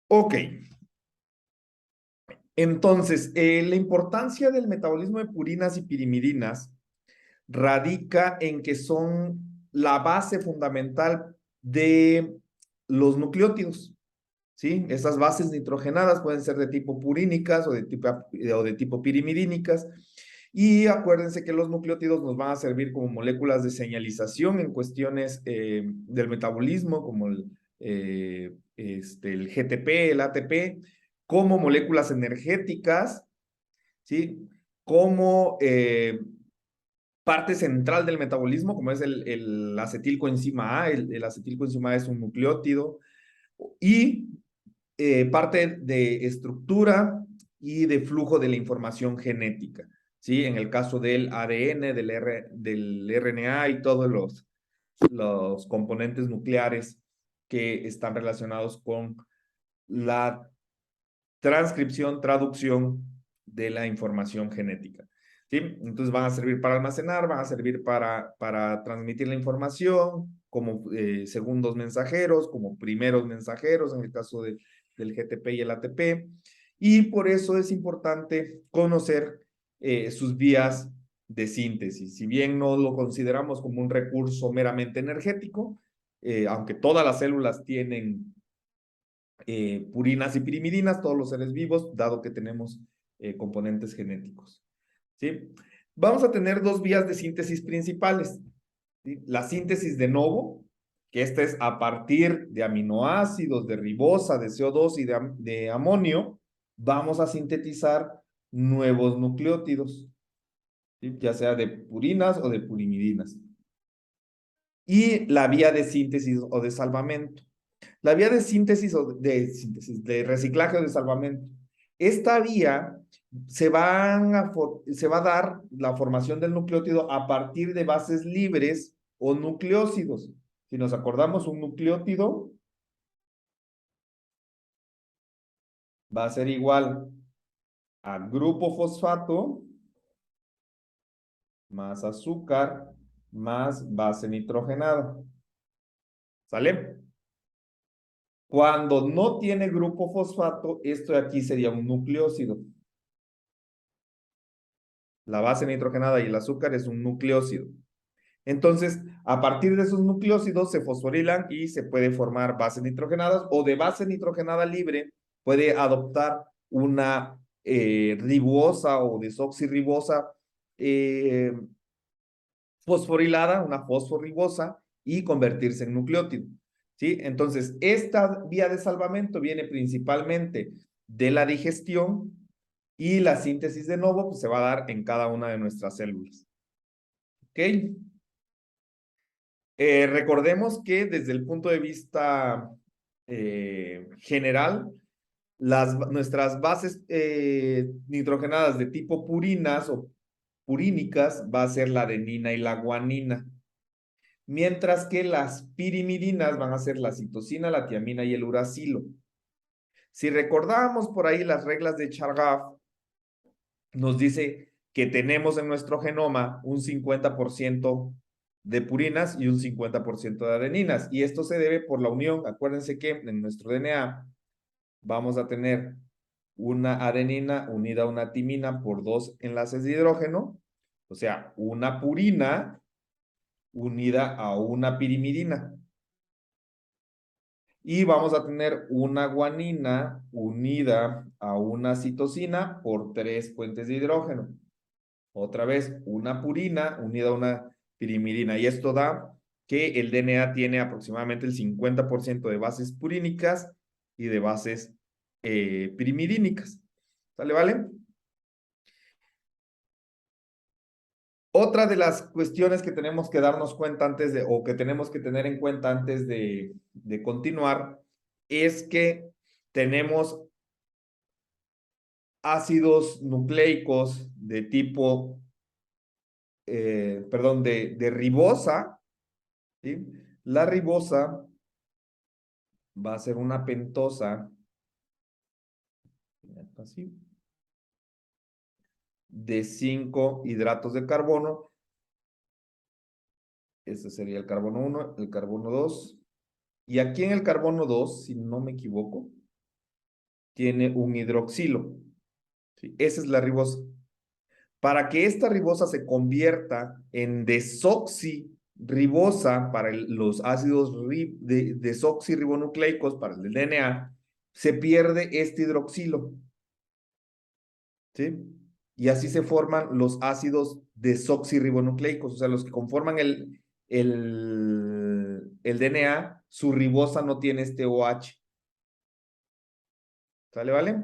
Ok, entonces, la importancia del metabolismo de purinas y pirimidinas radica en que son la base fundamental de los nucleótidos, ¿sí? Esas bases nitrogenadas pueden ser de tipo purínicas o de tipo pirimidínicas. Y acuérdense que los nucleótidos nos van a servir como moléculas de señalización en cuestiones del metabolismo, como el GTP, el ATP, como moléculas energéticas, ¿sí? Como parte central del metabolismo, como es el acetilcoenzima A. El acetilcoenzima A es un nucleótido. Y parte de estructura y de flujo de la información genética, ¿sí? En el caso del ADN, del RNA y todos los componentes nucleares que están relacionados con la transcripción, traducción de la información genética, ¿sí? Entonces van a servir para almacenar, van a servir para transmitir la información como segundos mensajeros, como primeros mensajeros en el caso del GTP y el ATP, y por eso es importante conocer sus vías de síntesis. Si bien no lo consideramos como un recurso meramente energético, aunque todas las células tienen purinas y pirimidinas, todos los seres vivos, dado que tenemos componentes genéticos, ¿sí? Vamos a tener dos vías de síntesis principales, ¿sí? La síntesis de novo, que esta es a partir de aminoácidos, de ribosa, de CO2 y de amonio, vamos a sintetizar nuevos nucleótidos, ¿sí? Ya sea de purinas o de purimidinas. Y la vía de síntesis o de salvamento. La vía de síntesis, de reciclaje o de salvamento. Esta vía se va a dar la formación del nucleótido a partir de bases libres o nucleósidos. Si nos acordamos, un nucleótido va a ser igual a grupo fosfato más azúcar más base nitrogenada. ¿Sale? Cuando no tiene grupo fosfato, esto de aquí sería un nucleósido. La base nitrogenada y el azúcar es un nucleósido. Entonces, a partir de esos nucleósidos se fosforilan y se puede formar bases nitrogenadas, o de base nitrogenada libre puede adoptar una ribosa o desoxirribosa eh, fosforilada, una fosforibosa, y convertirse en nucleótido, ¿sí? Entonces, esta vía de salvamento viene principalmente de la digestión, y la síntesis de novo pues, se va a dar en cada una de nuestras células. ¿Ok? Recordemos que desde el punto de vista general, nuestras bases nitrogenadas de tipo purinas o purínicas va a ser la adenina y la guanina, mientras que las pirimidinas van a ser la citosina, la tiamina y el uracilo. Si recordamos por ahí las reglas de Chargaff, nos dice que tenemos en nuestro genoma un 50% de purinas y un 50% de adeninas. Y esto se debe por la unión. Acuérdense que en nuestro DNA vamos a tener una adenina unida a una timina por dos enlaces de hidrógeno, o sea, una purina unida a una pirimidina. Y vamos a tener una guanina unida a una citosina por tres puentes de hidrógeno. Otra vez, una purina unida a una pirimidina. Y esto da que el DNA tiene aproximadamente el 50% de bases purínicas y de bases pirimidínicas. ¿Sale, vale? Otra de las cuestiones que tenemos que darnos cuenta o que tenemos que tener en cuenta antes de continuar, es que tenemos ácidos nucleicos de tipo, perdón, de ribosa, ¿sí? La ribosa va a ser una pentosa así, de 5 hidratos de carbono. Ese sería el carbono 1, el carbono 2. Y aquí en el carbono 2, si no me equivoco, tiene un hidroxilo. ¿Sí? Esa es la ribosa. Para que esta ribosa se convierta en desoxirribosa para los ácidos desoxirribonucleicos, para el DNA, se pierde este hidroxilo. ¿Sí? Y así se forman los ácidos desoxirribonucleicos, o sea, los que conforman el DNA, su ribosa no tiene este OH. ¿Sale, vale?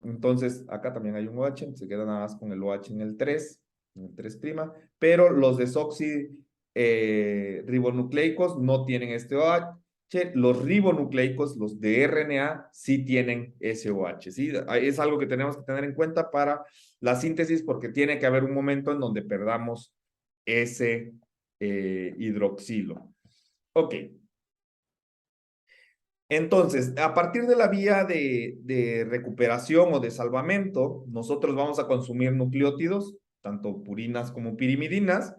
Entonces, acá también hay un OH, se queda nada más con el OH en el 3, pero los desoxirribonucleicos no tienen este OH. Los ribonucleicos, los de RNA, sí tienen ese OH, ¿sí? Es algo que tenemos que tener en cuenta para la síntesis porque tiene que haber un momento en donde perdamos ese hidroxilo. Ok. Entonces, a partir de la vía de recuperación o de salvamento, nosotros vamos a consumir nucleótidos, tanto purinas como pirimidinas.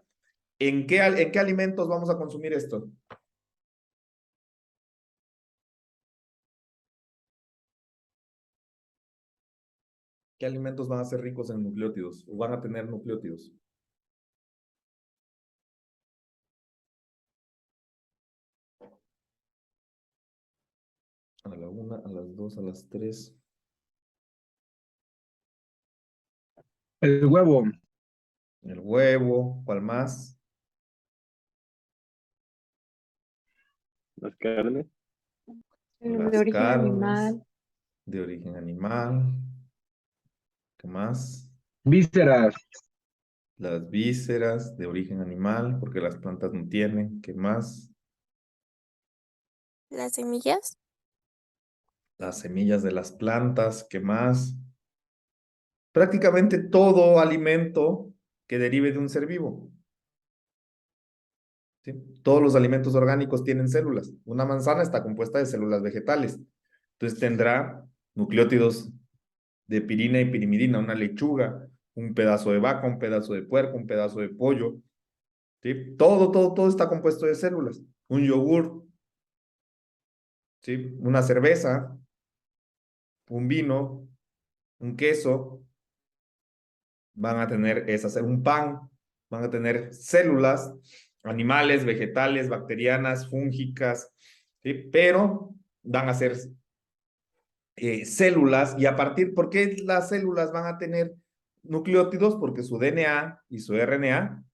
¿En qué alimentos vamos a consumir esto? ¿Qué alimentos van a ser ricos en nucleótidos o van a tener nucleótidos? A la 1, a las 2, a las 3. El huevo. El huevo, ¿cuál más? Las carnes. De Las origen carnes animal. de origen animal. ¿Qué más? Vísceras. Las vísceras de origen animal, porque las plantas no tienen. ¿Qué más? Las semillas. Las semillas de las plantas. ¿Qué más? Prácticamente todo alimento que derive de un ser vivo. ¿Sí? Todos los alimentos orgánicos tienen células. Una manzana está compuesta de células vegetales. Entonces tendrá nucleótidos de pirina y pirimidina, una lechuga, un pedazo de vaca, un pedazo de puerco, un pedazo de pollo. ¿Sí? Todo está compuesto de células. Un yogur, ¿sí? Una cerveza, un vino, un queso, van a tener un pan, van a tener células, animales, vegetales, bacterianas, fúngicas, ¿sí? Pero van a ser células y ¿por qué las células van a tener nucleótidos? Porque su DNA y su RNA,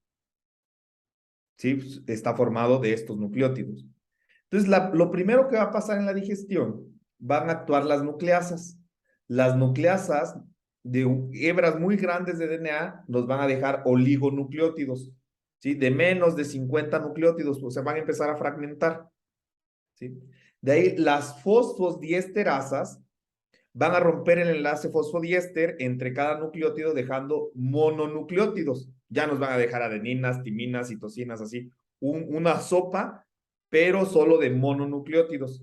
¿sí? Está formado de estos nucleótidos. Entonces, lo primero que va a pasar en la digestión, van a actuar las nucleasas. Las nucleasas de hebras muy grandes de DNA nos van a dejar oligonucleótidos, ¿sí? De menos de 50 nucleótidos, pues se van a empezar a fragmentar, ¿sí? De ahí las fosfodiesterasas van a romper el enlace fosfodiéster entre cada nucleótido dejando mononucleótidos. Ya nos van a dejar adeninas, timinas, citosinas, así. Una sopa, pero solo de mononucleótidos.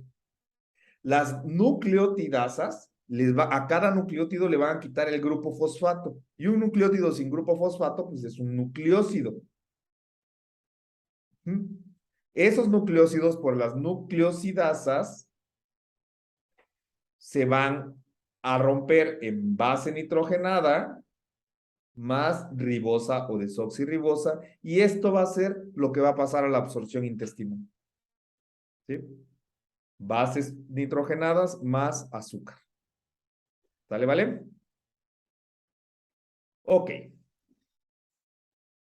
Las nucleotidasas, a cada nucleótido le van a quitar el grupo fosfato. Y un nucleótido sin grupo fosfato, pues es un nucleósido. Esos nucleósidos por las nucleosidasas se van a romper en base nitrogenada más ribosa o desoxirribosa, y esto va a ser lo que va a pasar a la absorción intestinal. ¿Sí? Bases nitrogenadas más azúcar. ¿Sale, vale? Ok.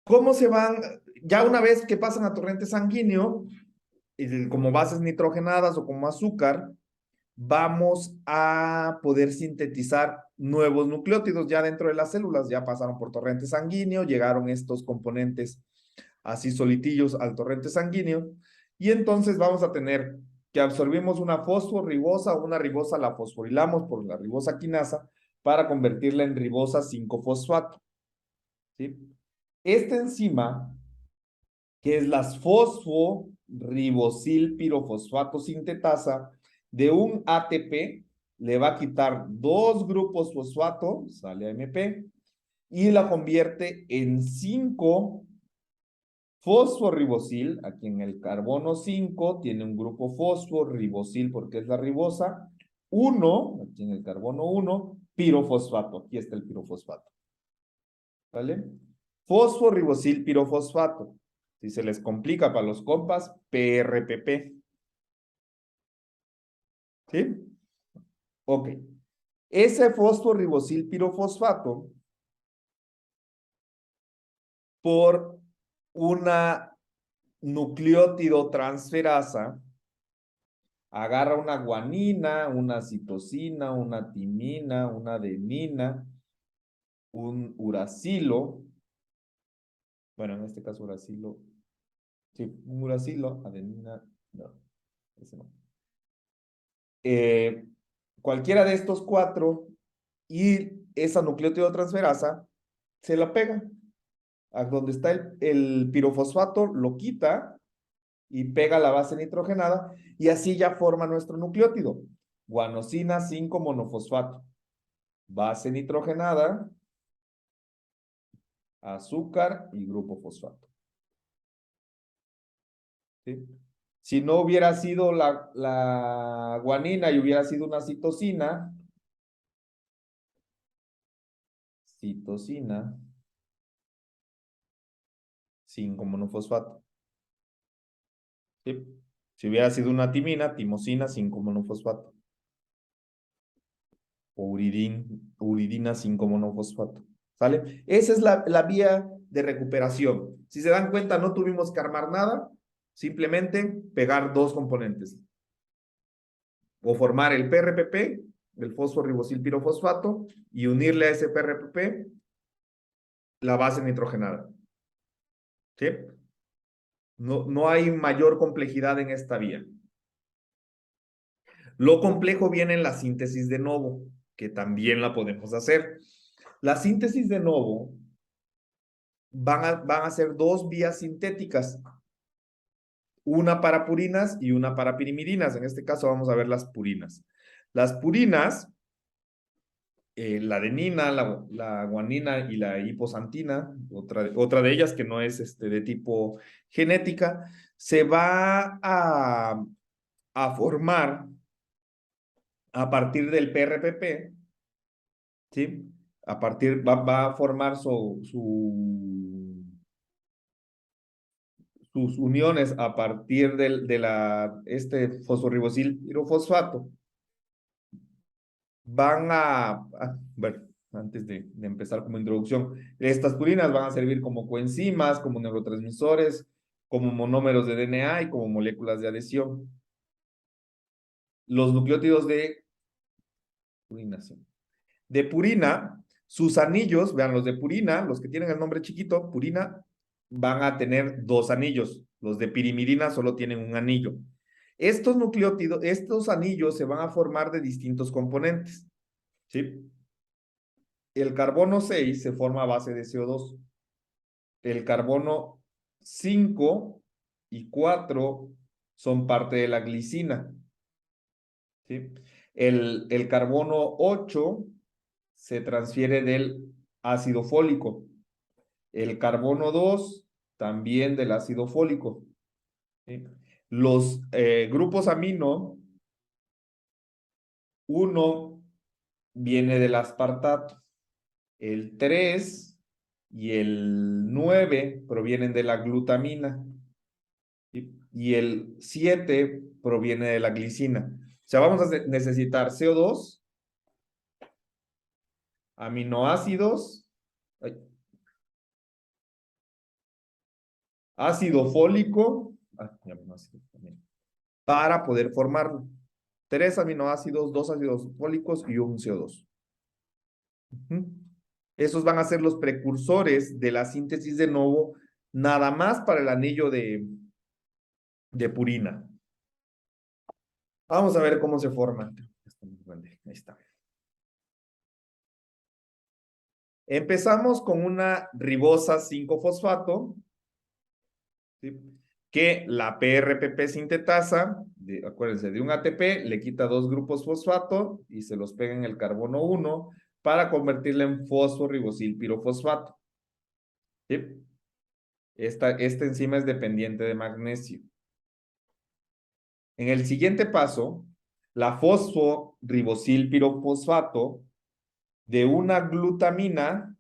¿Cómo se van? Ya una vez que pasan a torrente sanguíneo, como bases nitrogenadas o como azúcar, vamos a poder sintetizar nuevos nucleótidos ya dentro de las células. Ya pasaron por torrente sanguíneo, llegaron estos componentes así solitillos al torrente sanguíneo, y entonces vamos a tener que absorbimos una fosforibosa o una ribosa, la fosforilamos por la ribosa quinasa para convertirla en ribosa 5-fosfato. ¿Sí? Esta enzima, que es la fosforibosilpirofosfato sintetasa, de un ATP, le va a quitar 2 grupos fosfato, sale AMP, y la convierte en 5 fosforibosil. Aquí en el carbono 5 tiene un grupo fosforibosil porque es la ribosa. 1, aquí en el carbono 1, pirofosfato. Aquí está el pirofosfato. ¿Vale? Fosforibosil pirofosfato. Si se les complica para los compas, PRPP. ¿Sí? Ok. Ese fosforibosil pirofosfato, por una nucleótido transferasa, agarra una guanina, una citosina, una timina, una adenina, un uracilo. Bueno, en este caso uracilo. Sí, un uracilo, adenina, no, ese no. Cualquiera de estos cuatro y esa nucleótido transferasa se la pega. A donde está el pirofosfato, lo quita y pega la base nitrogenada y así ya forma nuestro nucleótido. Guanosina 5 monofosfato. Base nitrogenada, azúcar y grupo fosfato. ¿Sí? Si no hubiera sido la guanina y hubiera sido una citosina, 5 monofosfato. ¿Sí? Si hubiera sido una timina, timosina 5 monofosfato. O uridina 5 monofosfato. ¿Sale? Esa es la vía de recuperación. Si se dan cuenta, no tuvimos que armar nada, simplemente pegar dos componentes. O formar el PRPP, el fosforibosil pirofosfato, y unirle a ese PRPP la base nitrogenada. ¿Sí? No hay mayor complejidad en esta vía. Lo complejo viene en la síntesis de novo, que también la podemos hacer. La síntesis de novo van a ser dos vías sintéticas, una para purinas y una para pirimidinas. En este caso vamos a ver las purinas. Las purinas, la adenina, la guanina y la hiposantina, otra de ellas que no es de tipo genética, se va a formar a partir del PRPP, ¿sí? Va a formar sus uniones a partir este fosforibosil pirofosfato. Bueno, antes de empezar como introducción, estas purinas van a servir como coenzimas, como neurotransmisores, como monómeros de DNA y como moléculas de adhesión. Los nucleótidos de purina, sí. De purina, sus anillos, vean, los de purina, los que tienen el nombre chiquito, purina, van a tener dos anillos. Los de pirimidina solo tienen un anillo. Estos nucleótidos, estos anillos se van a formar de distintos componentes. ¿Sí? El carbono 6 se forma a base de CO2. El carbono 5 y 4 son parte de la glicina. ¿Sí? El carbono 8 se transfiere del ácido fólico. El carbono 2 también del ácido fólico. ¿Sí? Los grupos amino, uno viene del aspartato. El 3 y el 9 provienen de la glutamina. ¿Sí? Y el 7 proviene de la glicina. O sea, vamos a necesitar CO2, aminoácidos, ácido fólico, para poder formarlo. 3 aminoácidos, 2 ácidos fólicos y un CO2. Esos van a ser los precursores de la síntesis de novo, nada más para el anillo de purina. Vamos a ver cómo se forma. Ahí está. Empezamos con una ribosa 5-fosfato, ¿sí? Que la PRPP sintetasa, acuérdense, de un ATP, le quita 2 grupos fosfato y se los pega en el carbono 1 para convertirla en fosforibosil pirofosfato. ¿Sí? Esta enzima es dependiente de magnesio. En el siguiente paso, la fosforibosilpirofosfato de una glutamina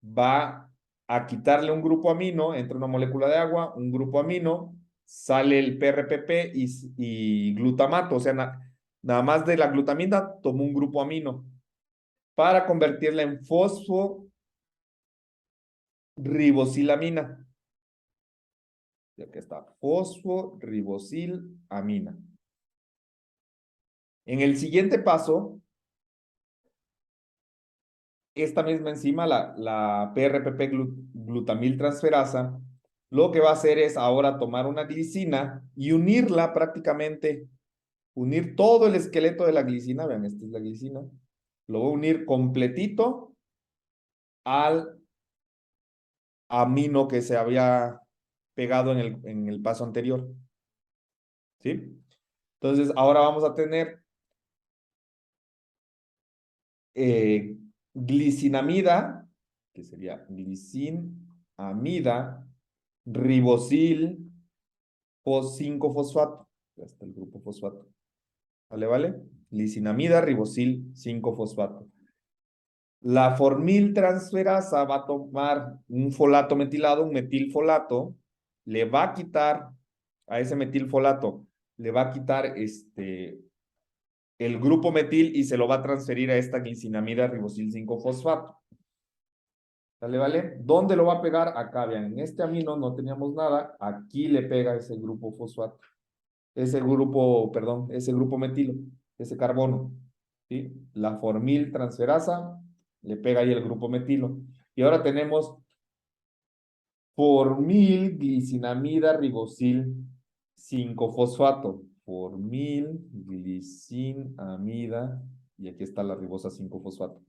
va a quitarle un grupo amino, entra una molécula de agua, un grupo amino, sale el PRPP y glutamato, o sea, nada más de la glutamina tomó un grupo amino para convertirla en fosforibosilamina. Y aquí está, fosforibosilamina. En el siguiente paso, esta misma enzima, la PRPP glutamiltransferasa, lo que va a hacer es ahora tomar una glicina y unirla prácticamente, unir todo el esqueleto de la glicina, vean, esta es la glicina, lo voy a unir completito al amino que se había pegado en el paso anterior. ¿Sí? Entonces, ahora vamos a tener glicinamida, que sería glicinamida, ribosil, 5-fosfato. Ya está el grupo fosfato. ¿Vale, vale? Glicinamida, ribosil, 5-fosfato. La formiltransferasa va a tomar un folato metilado, un metilfolato, le va a quitar a ese metilfolato, le va a quitar el grupo metil y se lo va a transferir a esta glicinamida ribosil 5-fosfato. ¿Vale, vale? ¿Dónde lo va a pegar? Acá, vean, en este amino no teníamos nada, aquí le pega ese grupo fosfato, ese grupo metilo, ese carbono, ¿sí? La formiltransferasa le pega ahí el grupo metilo. Y ahora tenemos formilglicinamida ribosil 5-fosfato. Formilglicinamida, y aquí está la ribosa 5-fosfato.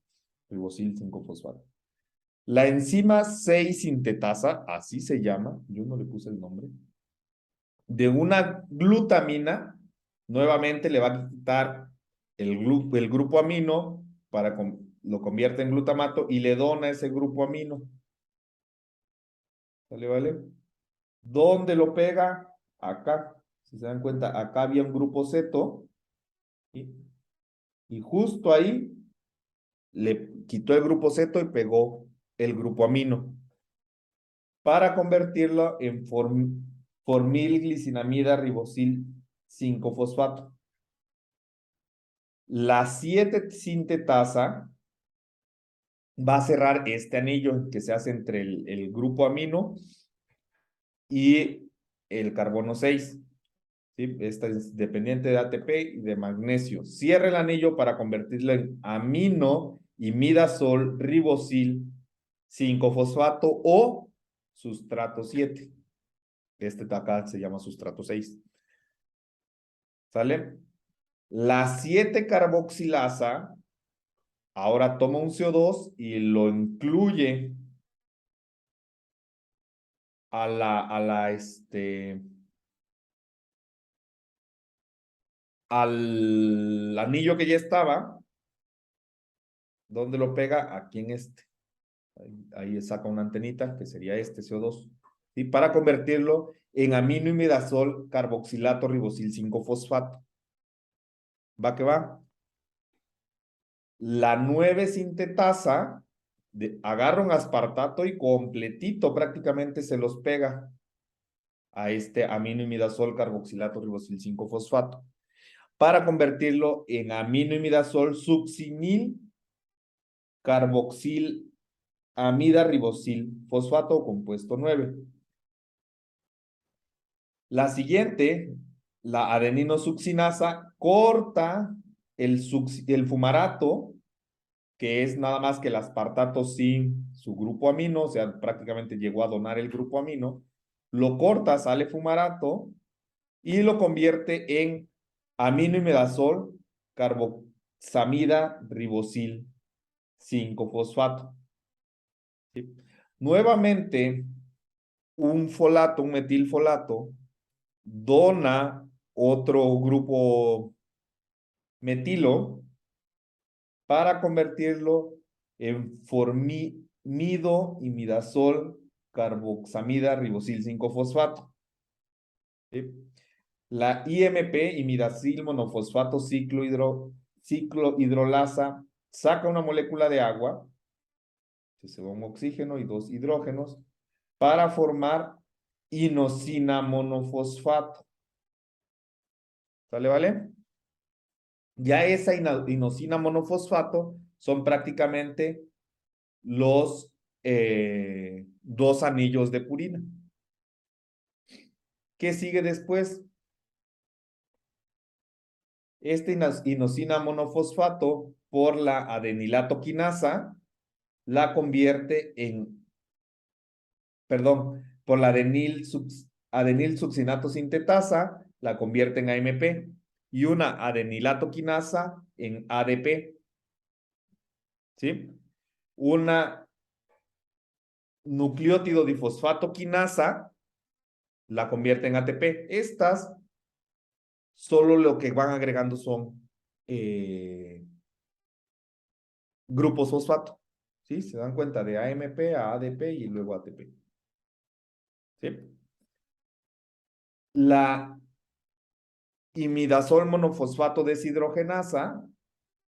Ribosil 5-fosfato. La enzima 6-sintetasa, así se llama, yo no le puse el nombre, de una glutamina, nuevamente le va a quitar el grupo amino para lo convierte en glutamato y le dona ese grupo amino. ¿Vale, vale? ¿Dónde lo pega? Acá. Si se dan cuenta, acá había un grupo ceto, ¿sí? Y justo ahí le quitó el grupo ceto y pegó el grupo amino para convertirlo en formilglicinamida ribosil 5-fosfato. La 7-sintetasa va a cerrar este anillo que se hace entre el grupo amino y el carbono 6. ¿Sí? Esta es dependiente de ATP y de magnesio. Cierra el anillo para convertirlo en amino imidazol ribosil 5-fosfato o sustrato 7. Este de acá se llama sustrato 6. ¿Sale? La 7-carboxilasa ahora toma un CO2 y lo incluye al anillo que ya estaba. ¿Dónde lo pega? Aquí en este. Ahí saca una antenita, que sería este CO2. ¿Sí? Para convertirlo en aminoimidazol carboxilato ribosil 5-fosfato. ¿Va que va? La 9-sintetasa agarra un aspartato y completito prácticamente se los pega a este aminoimidazol carboxilato ribosil 5-fosfato para convertirlo en aminoimidazol succinil carboxil amida ribosil fosfato compuesto 9. La siguiente, la adeninosuccinasa, corta el fumarato, que es nada más que el aspartato sin su grupo amino, o sea, prácticamente llegó a donar el grupo amino, lo corta, sale fumarato y lo convierte en aminoimidazol carboxamida ribosil 5-fosfato. ¿Sí? Nuevamente, un metilfolato, dona otro grupo metilo para convertirlo en formido imidazol carboxamida ribosil 5-fosfato. ¿Sí? La IMP, imidacil monofosfato ciclohidrolasa, saca una molécula de agua, se va un oxígeno y 2 hidrógenos, para formar inosina monofosfato. ¿Sale, vale? Ya esa inosina monofosfato son prácticamente los 2 anillos de purina. ¿Qué sigue después? Esta inosina monofosfato por la adenilato quinasa la convierte en, perdón, por la adenil succinato sintetasa la convierte en AMP y una adenilato quinasa en ADP. ¿Sí? Una nucleótido difosfato quinasa la convierte en ATP. Estas solo lo que van agregando son grupos fosfato. ¿Sí? Se dan cuenta de AMP a ADP y luego ATP. ¿Sí? La imidazol monofosfato deshidrogenasa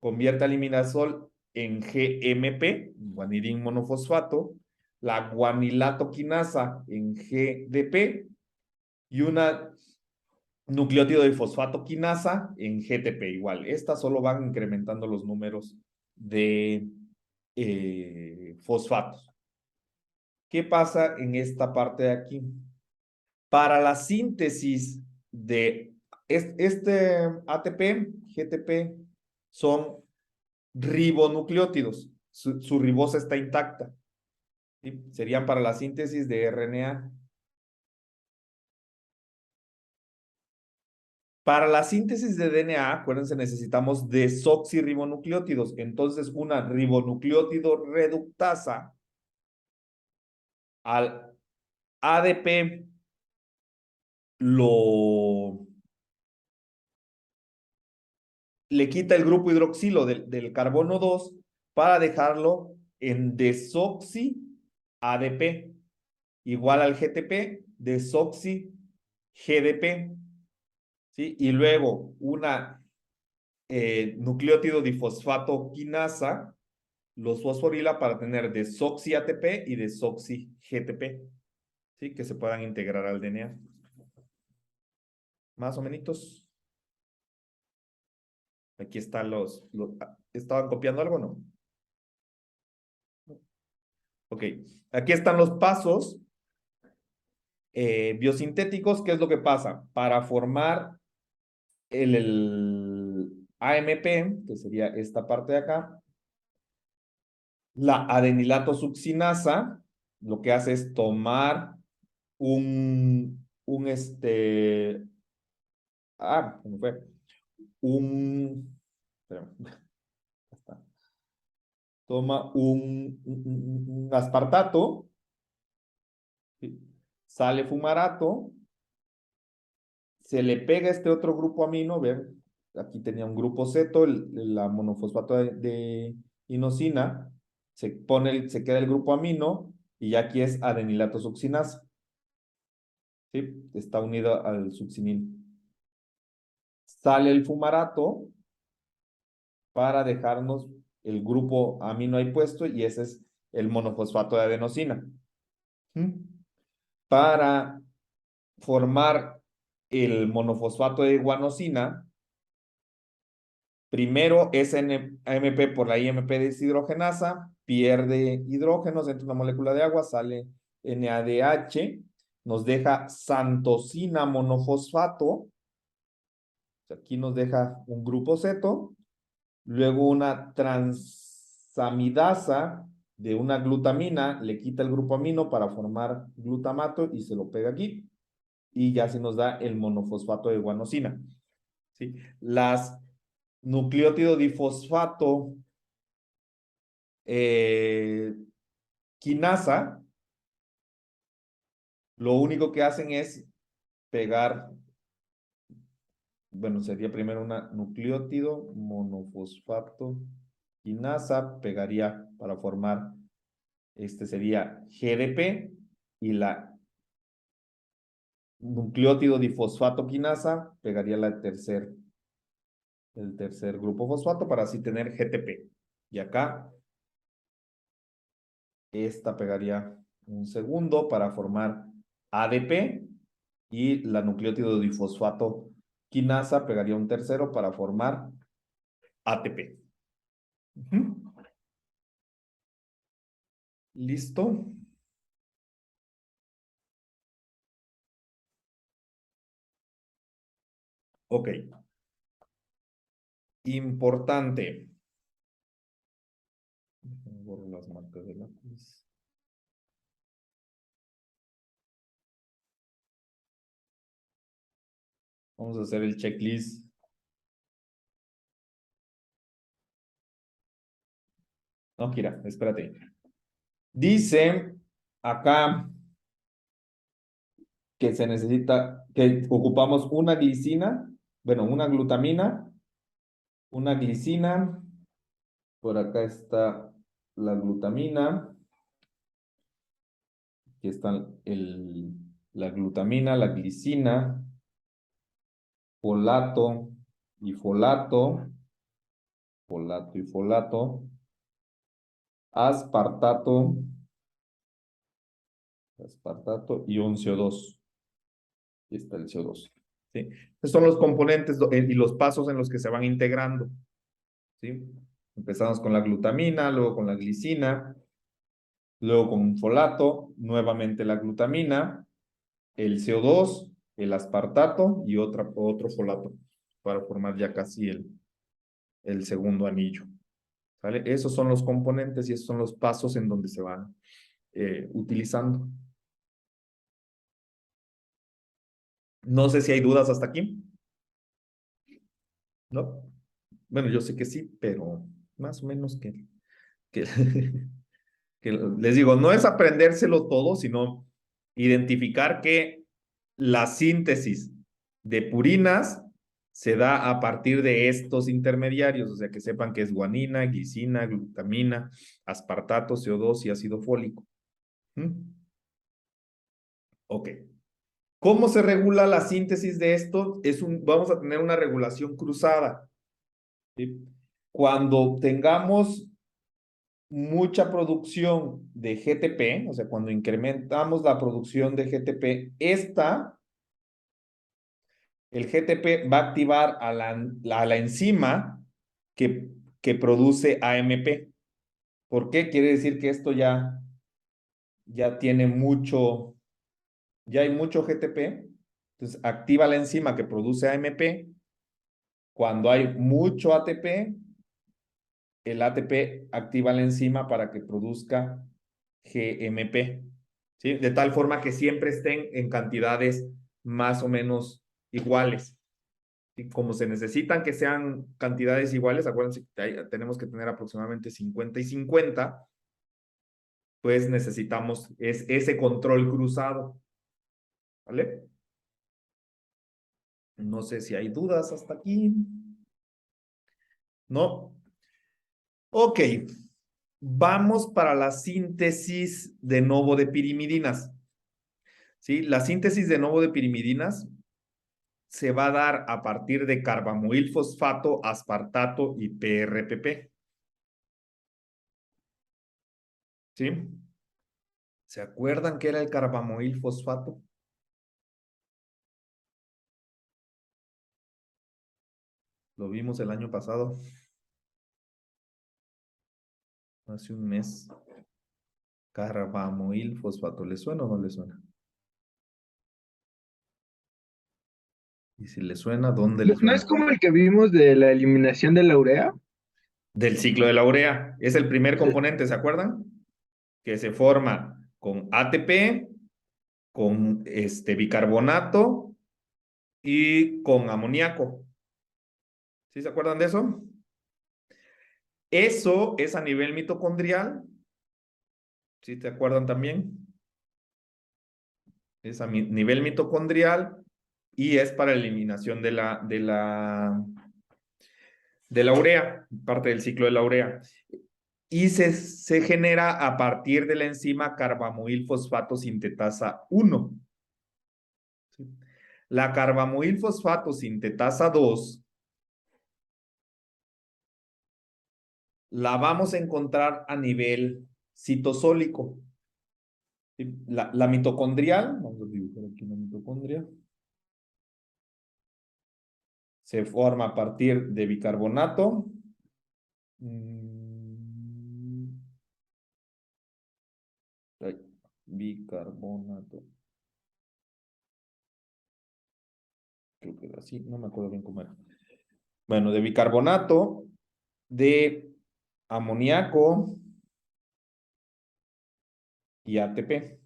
convierte al imidazol en GMP, guanidín monofosfato, la guanilato quinasa en GDP y una nucleótido de fosfato quinasa en GTP igual. Estas solo van incrementando los números de fosfatos. ¿Qué pasa en esta parte de aquí? Para la síntesis de este ATP, GTP, son ribonucleótidos. Su ribosa está intacta. ¿Sí? Serían para la síntesis de RNA. Para la síntesis de DNA, acuérdense, necesitamos desoxirribonucleótidos. Entonces, una ribonucleótido reductasa al ADP le quita el grupo hidroxilo del carbono 2 para dejarlo en desoxi ADP igual al GTP, desoxi GDP. ¿Sí? Y luego una nucleótido difosfato quinasa los fosforila para tener desoxi ATP y desoxi GTP. ¿Sí? Que se puedan integrar al DNA. Más o menos. Aquí están ¿estaban copiando algo o no? Ok, aquí están los pasos biosintéticos. ¿Qué es lo que pasa? Para formar el AMP, que sería esta parte de acá, la adenilato succinasa lo que hace es tomar ¿cómo fue? Espera, toma un aspartato, ¿sí? Sale fumarato, se le pega este otro grupo amino, ven, aquí tenía un grupo ceto, la monofosfato de inosina, se queda el grupo amino y aquí es adenilato succinasa. ¿Sí? Está unido al succinil. Sale el fumarato para dejarnos el grupo amino ahí puesto y ese es el monofosfato de adenosina. Para formar el monofosfato de guanosina, primero es AMP por la IMP deshidrogenasa, pierde hidrógenos, entra una molécula de agua, sale NADH, nos deja santosina monofosfato, aquí nos deja un grupo ceto, luego una transamidasa de una glutamina, le quita el grupo amino para formar glutamato y se lo pega aquí, y ya se nos da el monofosfato de guanosina. ¿Sí? Las nucleótido difosfato quinasa, lo único que hacen es pegar, bueno, sería primero una nucleótido monofosfato quinasa, pegaría para formar, sería GDP y la nucleótido difosfato quinasa, pegaría el tercer grupo fosfato para así tener GTP. Y acá, esta pegaría un segundo para formar ADP y la nucleótido difosfato quinasa pegaría un tercero para formar ATP. ¿Listo? Ok. Importante. Borro las marcas de lápiz. Vamos a hacer el checklist. No, Kira, espérate. Dice acá que se necesita, que ocupamos una glicina, bueno, una glutamina, una glicina, por acá está la glutamina, aquí está la glutamina, la glicina, folato y folato, folato y folato, aspartato, aspartato y un CO2. Aquí está el CO2. ¿Sí? Estos son los componentes y los pasos en los que se van integrando. ¿Sí? Empezamos con la glutamina, luego con la glicina, luego con un folato, nuevamente la glutamina, el CO2, el aspartato y otro folato para formar ya casi el segundo anillo. ¿Vale? Esos son los componentes y esos son los pasos en donde se van utilizando. No sé si hay dudas hasta aquí. ¿No? Bueno, yo sé que sí, pero más o menos que les digo, no es aprendérselo todo, sino identificar que la síntesis de purinas se da a partir de estos intermediarios, o sea, que sepan que es guanina, glicina, glutamina, aspartato, CO2 y ácido fólico. Ok. ¿Cómo se regula la síntesis de esto? Vamos a tener una regulación cruzada. ¿Sí? Cuando tengamos mucha producción de GTP, o sea, cuando incrementamos la producción de GTP, el GTP va a activar a la enzima que produce AMP. ¿Por qué? Quiere decir que esto ya tiene ya hay mucho GTP, entonces activa la enzima que produce AMP. Cuando hay mucho ATP, el ATP activa la enzima para que produzca GMP, ¿sí? De tal forma que siempre estén en cantidades más o menos iguales. Y como se necesitan que sean cantidades iguales, acuérdense que tenemos que tener aproximadamente 50 y 50, pues necesitamos ese control cruzado. ¿Vale? No sé si hay dudas hasta aquí. ¿No? Ok. Vamos para la síntesis de novo de pirimidinas. ¿Sí? La síntesis de novo de pirimidinas se va a dar a partir de carbamoil fosfato, aspartato y PRPP. ¿Sí? ¿Se acuerdan qué era el carbamoil fosfato? Lo vimos el año pasado. Hace un mes. Carbamoil fosfato. ¿Le suena o no le suena? Y si le suena, ¿dónde le ¿No suena? es como el que vimos de la eliminación de la urea? Del ciclo de la urea. Es el primer componente, ¿se acuerdan? Que se forma con ATP, con bicarbonato y con amoníaco. ¿Sí se acuerdan de eso? Eso es a nivel mitocondrial. ¿Sí te acuerdan también? Es a nivel mitocondrial y es para eliminación de la urea, parte del ciclo de la urea. Y se genera a partir de la enzima carbamoil fosfato sintetasa 1. ¿Sí? La carbamoil fosfato sintetasa 2 la vamos a encontrar a nivel citosólico. La mitocondrial, vamos a dibujar aquí una mitocondria, se forma a partir de bicarbonato. Bicarbonato. Creo que era así, no me acuerdo bien cómo era. Bueno, de bicarbonato, de amoníaco y ATP.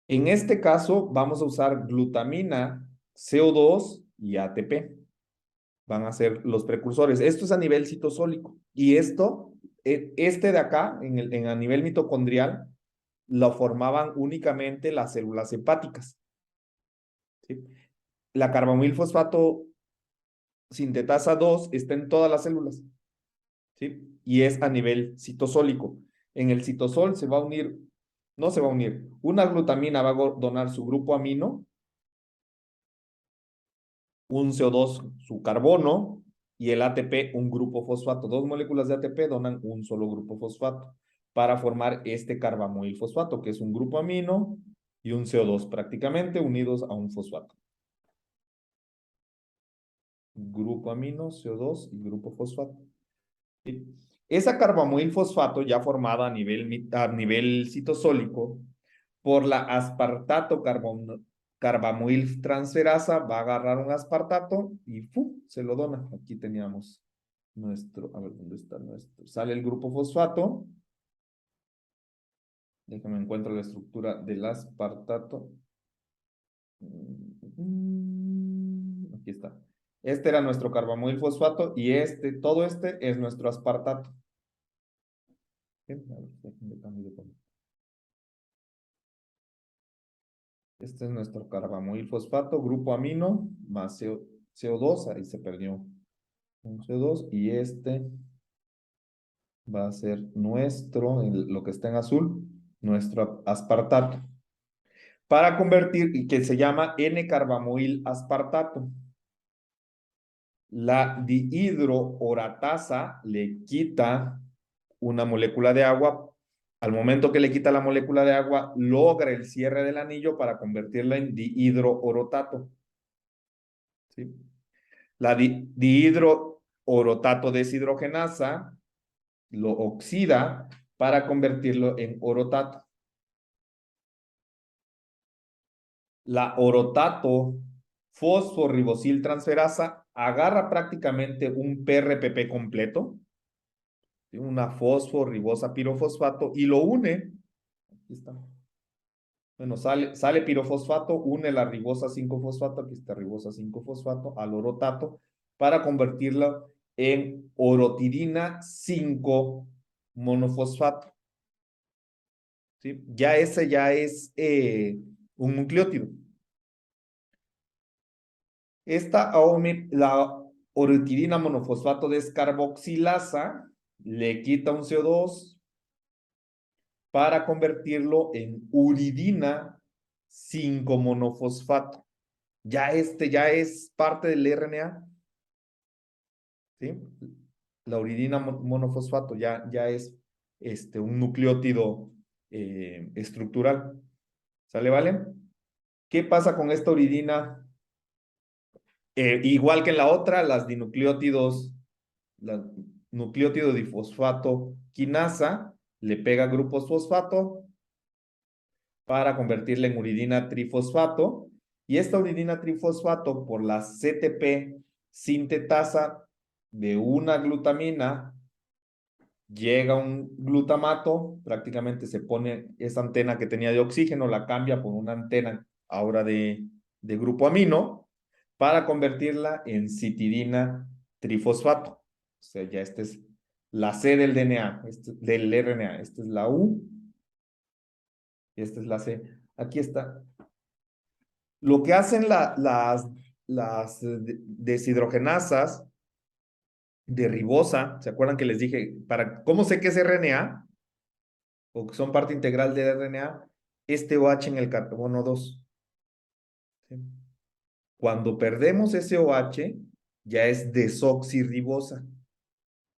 En este caso, vamos a usar glutamina, CO2 y ATP. Van a ser los precursores. Esto es a nivel citosólico. Y esto, este de acá, a nivel mitocondrial, lo formaban únicamente las células hepáticas. ¿Sí? La carbamoil fosfato sintetasa 2 está en todas las células. ¿Sí? Y es a nivel citosólico. En el citosol se va a unir, no se va a unir, una glutamina va a donar su grupo amino, un CO2 su carbono y el ATP un grupo fosfato. Dos moléculas de ATP donan un solo grupo fosfato para formar este carbamoil fosfato, que es un grupo amino y un CO2 prácticamente unidos a un fosfato. Grupo amino, CO2 y grupo fosfato. ¿Sí? Esa carbamoil fosfato ya formada a nivel citosólico por la aspartato carbamoil transferasa va a agarrar un aspartato y ¡fum! Se lo dona. Aquí teníamos nuestro, a ver dónde está nuestro. Sale el grupo fosfato. Déjame encuentro la estructura del aspartato. Aquí está. Este era nuestro carbamoil fosfato y todo este es nuestro aspartato. Bien, a ver, déjenme cambiar de color. Este es nuestro carbamoil fosfato, grupo amino, más CO2, ahí se perdió un CO2, y este va a ser nuestro, lo que está en azul, nuestro aspartato. Para convertir, y que se llama N-carbamoil aspartato. La dihidrooratasa le quita una molécula de agua. Al momento que le quita la molécula de agua, logra el cierre del anillo para convertirla en dihidroorotato. ¿Sí? La dihidroorotato deshidrogenasa lo oxida para convertirlo en orotato. La orotato fosforibosil transferasa agarra prácticamente un PRPP completo, una fosforibosa pirofosfato, y lo une. Aquí está. Bueno, sale pirofosfato, une la ribosa 5-fosfato, aquí está ribosa 5-fosfato, al orotato, para convertirlo en orotidina 5-monofosfato. ¿Sí? Ya ese ya es un nucleótido. La orotidina monofosfato descarboxilasa le quita un CO2 para convertirlo en uridina 5-monofosfato. Ya ya es parte del RNA. ¿Sí? La uridina monofosfato ya es un nucleótido estructural. ¿Sale, vale? ¿Qué pasa con esta uridina? Igual que en la otra, las dinucleótidos, la nucleótido difosfato quinasa le pega grupos fosfato para convertirla en uridina trifosfato, y esta uridina trifosfato por la CTP sintetasa de una glutamina llega un glutamato, prácticamente se pone esa antena que tenía de oxígeno, la cambia por una antena ahora de grupo amino para convertirla en citidina trifosfato. O sea, ya esta es la C del DNA, del RNA. Esta es la U y esta es la C. Aquí está. Lo que hacen las deshidrogenasas de ribosa, ¿se acuerdan que les dije, cómo sé que es RNA? O que son parte integral del RNA, este OH en el carbono 2. ¿Sí? Cuando perdemos ese OH, ya es desoxirribosa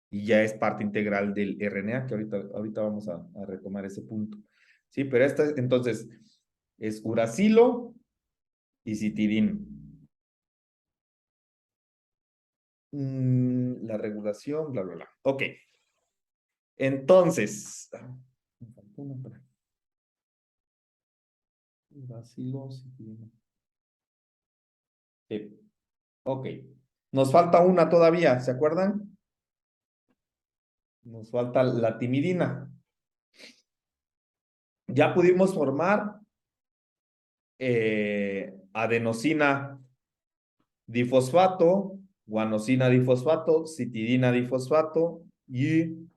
y ya es parte integral del RNA, que ahorita vamos a retomar ese punto. Sí, pero esta entonces es uracilo y citidina. La regulación, bla, bla, bla. Ok. Entonces, uracilo, citidina. Ok. Nos falta una todavía, ¿se acuerdan? Nos falta la timidina. Ya pudimos formar adenosina difosfato, guanosina difosfato, citidina difosfato y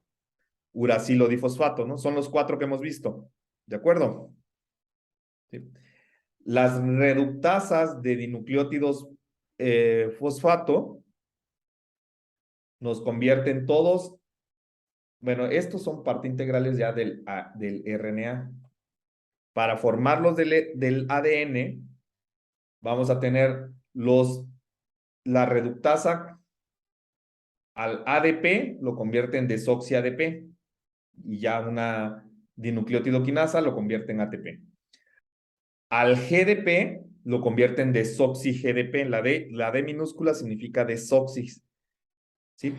uracilo difosfato, ¿no? Son los 4 que hemos visto. ¿De acuerdo? Sí. Las reductasas de dinucleótidos fosfato nos convierten todos, bueno, estos son parte integrales ya del RNA. Para formarlos del ADN, vamos a tener la reductasa al ADP, lo convierte en desoxi-ADP, y ya una dinucleótido quinasa lo convierte en ATP. Al GDP lo convierte en desoxi-GDP. La D minúscula significa desoxis. ¿Sí?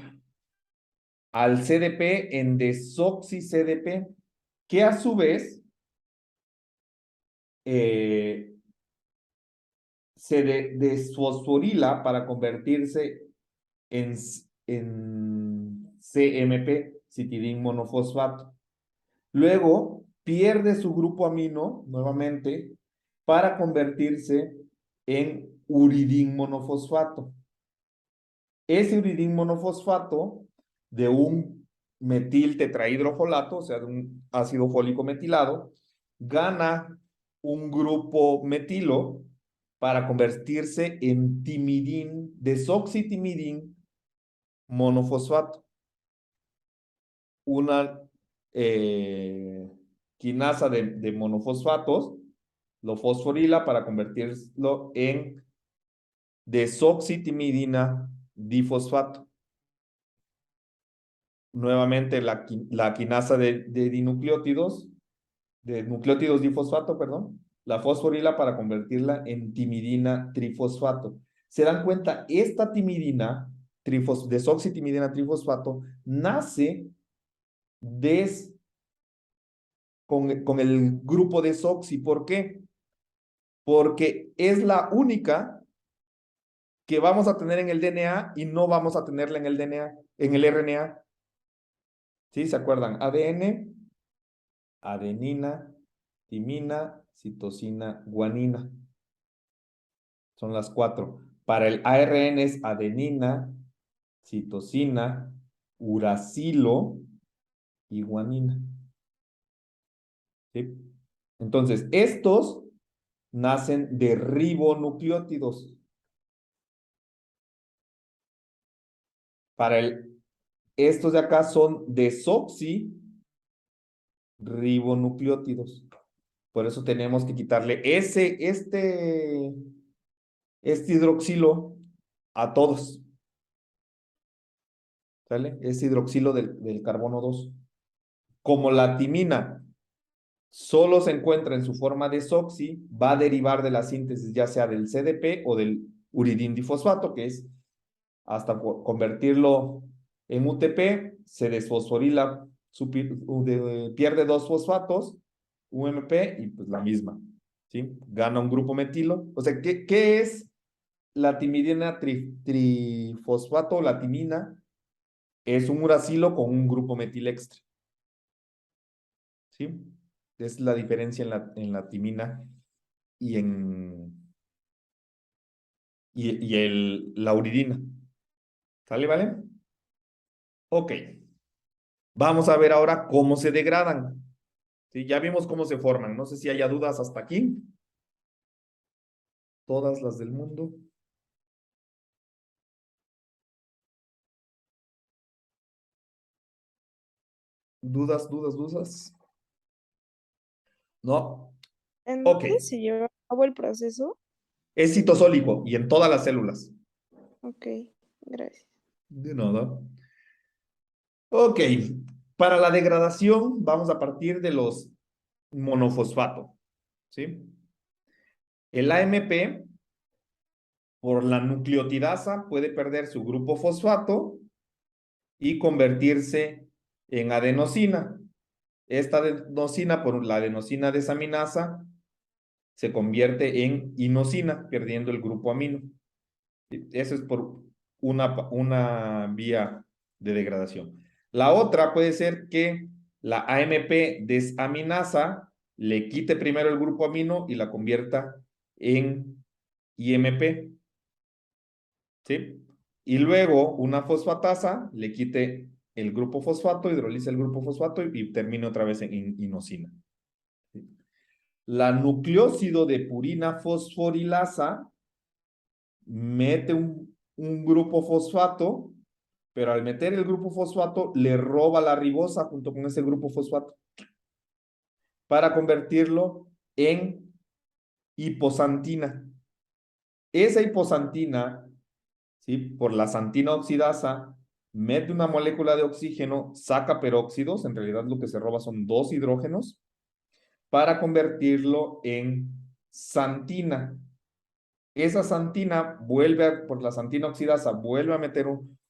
Al CDP en desoxi-CDP, que a su vez se desfosforila para convertirse en CMP, citidín monofosfato. Luego pierde su grupo amino nuevamente para convertirse en uridín monofosfato. Ese uridín monofosfato de un metil tetrahidrofolato, o sea, de un ácido fólico metilado, gana un grupo metilo para convertirse en timidín, desoxitimidín monofosfato. Una quinasa de monofosfatos lo fosforila para convertirlo en desoxitimidina difosfato. Nuevamente la quinasa de dinucleótidos, de nucleótidos difosfato, perdón, la fosforila para convertirla en timidina trifosfato. ¿Se dan cuenta? Esta timidina, desoxitimidina trifosfato, nace con el grupo desoxi. ¿Por qué? Porque es la única que vamos a tener en el DNA y no vamos a tenerla en el DNA, en el RNA. ¿Sí? ¿Se acuerdan? ADN, adenina, timina, citosina, guanina. Son las 4. Para el ARN es adenina, citosina, uracilo y guanina. ¿Sí? Entonces, estos nacen de ribonucleótidos. Para estos de acá son desoxirribonucleótidos. Por eso tenemos que quitarle este hidroxilo a todos. ¿Sale? Ese hidroxilo del carbono 2. Como la timina solo se encuentra en su forma desoxi, va a derivar de la síntesis ya sea del CDP o del uridín difosfato, que es hasta convertirlo en UTP, se desfosforila, pierde 2 fosfatos, UMP, y pues la misma, ¿sí? Gana un grupo metilo. O sea, ¿qué es la timidina trifosfato? La timina es un uracilo con un grupo metil extra, ¿sí? Es la diferencia en la timina y la uridina. ¿Sale, vale? Ok. Vamos a ver ahora cómo se degradan. ¿Sí? Ya vimos cómo se forman. No sé si haya dudas hasta aquí. Todas las del mundo. ¿Dudas? ¿No? ¿En Ok, dónde se lleva a cabo el proceso? es citosólico y en todas las células. Ok, gracias. De nada. Ok, para la degradación vamos a partir de los monofosfato, ¿sí? El AMP, por la nucleotidasa, puede perder su grupo fosfato y convertirse en adenosina. Esta adenosina, por la adenosina desaminasa, se convierte en inosina, perdiendo el grupo amino. Eso es por una vía de degradación. La otra puede ser que la AMP desaminasa le quite primero el grupo amino y la convierta en IMP, ¿sí? Y luego una fosfatasa le quite el grupo fosfato, hidroliza el grupo fosfato y termine otra vez en inosina. ¿Sí? La nucleócido de purina fosforilasa mete un grupo fosfato, pero al meter el grupo fosfato le roba la ribosa junto con ese grupo fosfato para convertirlo en hiposantina. Esa hiposantina, ¿sí? Por la santina oxidasa, mete una molécula de oxígeno, saca peróxidos, en realidad lo que se roba son 2 hidrógenos, para convertirlo en santina. Esa santina por la santina oxidasa, vuelve a meter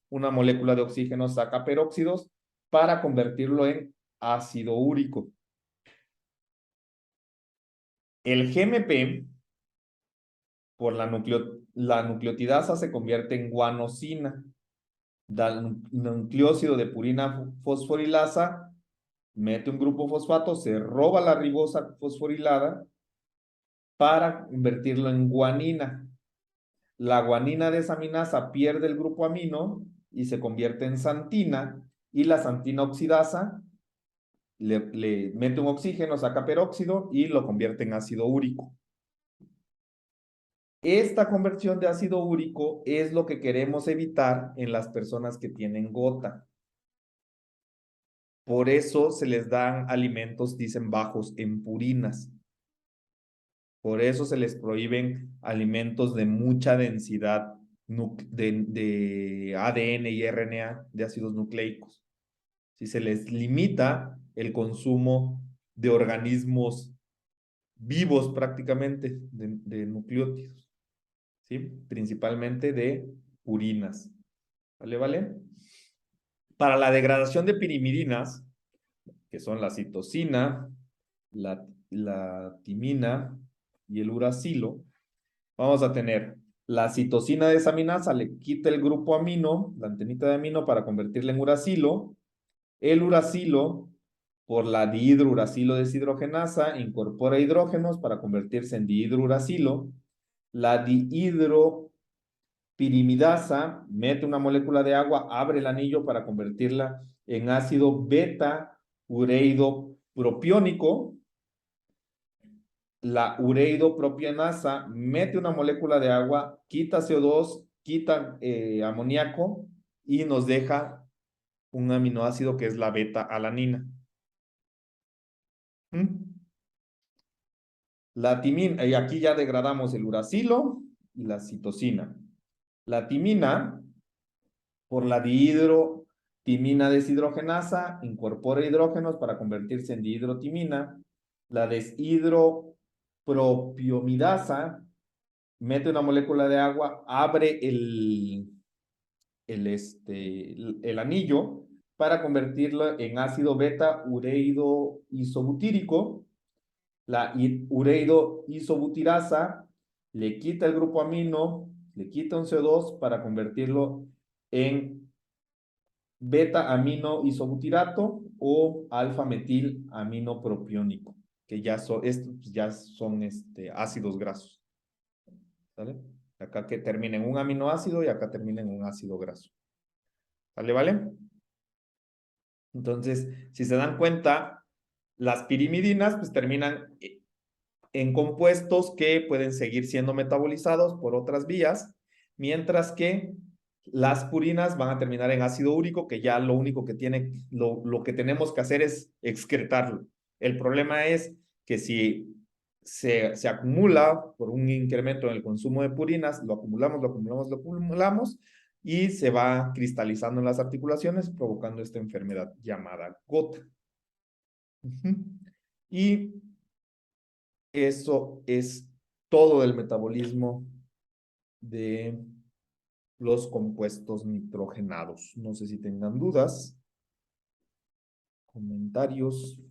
una molécula de oxígeno, saca peróxidos para convertirlo en ácido úrico. El GMP, por la nucleotidasa, se convierte en guanosina. Da nucleócido de purina fosforilasa, mete un grupo fosfato, se roba la ribosa fosforilada para convertirlo en guanina. La guanina desaminasa pierde el grupo amino y se convierte en santina, y la santina oxidasa le mete un oxígeno, saca peróxido y lo convierte en ácido úrico. Esta conversión de ácido úrico es lo que queremos evitar en las personas que tienen gota. Por eso se les dan alimentos, dicen, bajos en purinas. Por eso se les prohíben alimentos de mucha densidad de ADN y RNA, de ácidos nucleicos. Si se les limita el consumo de organismos vivos prácticamente, de nucleótidos, ¿sí? Principalmente de purinas. ¿Vale? ¿Vale? Para la degradación de pirimidinas, que son la citosina, la timina y el uracilo, vamos a tener la citosina desaminasa, le quita el grupo amino, la antenita de amino, para convertirla en uracilo. El uracilo, por la dihidrouracilo deshidrogenasa, incorpora hidrógenos para convertirse en dihidrouracilo. La dihidropirimidasa mete una molécula de agua, abre el anillo para convertirla en ácido beta ureido propiónico. La ureidopropionasa mete una molécula de agua, quita CO2, quita amoníaco y nos deja un aminoácido que es la beta-alanina. La timina, y aquí ya degradamos el uracilo y la citosina. La timina, por la dihidrotimina deshidrogenasa, incorpora hidrógenos para convertirse en dihidrotimina. La deshidropropiomidasa mete una molécula de agua, abre el anillo para convertirlo en ácido beta ureido isobutírico. La ureido isobutirasa le quita el grupo amino, le quita un CO2 para convertirlo en beta amino isobutirato o alfa metil amino propiónico, que estos ya son ácidos grasos. ¿Sale? Acá que termina en un aminoácido y acá termina en un ácido graso. ¿Vale? ¿Vale? Entonces, si se dan cuenta, las pirimidinas pues terminan en compuestos que pueden seguir siendo metabolizados por otras vías, mientras que las purinas van a terminar en ácido úrico, que ya lo único que lo que tenemos que hacer es excretarlo. El problema es que si se acumula por un incremento en el consumo de purinas, lo acumulamos y se va cristalizando en las articulaciones, provocando esta enfermedad llamada gota. Y eso es todo el metabolismo de los compuestos nitrogenados. No sé si tengan dudas, comentarios.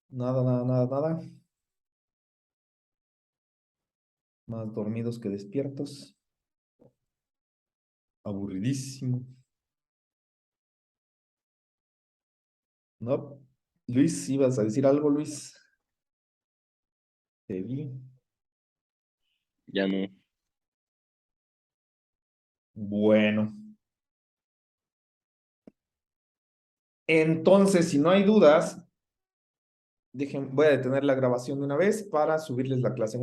Nada. Más dormidos que despiertos. Aburridísimo. ¿No? Luis, ¿ibas a decir algo, Luis? Te vi. Ya no. Bueno. Entonces, si no hay dudas, voy a detener la grabación de una vez para subirles la clase en un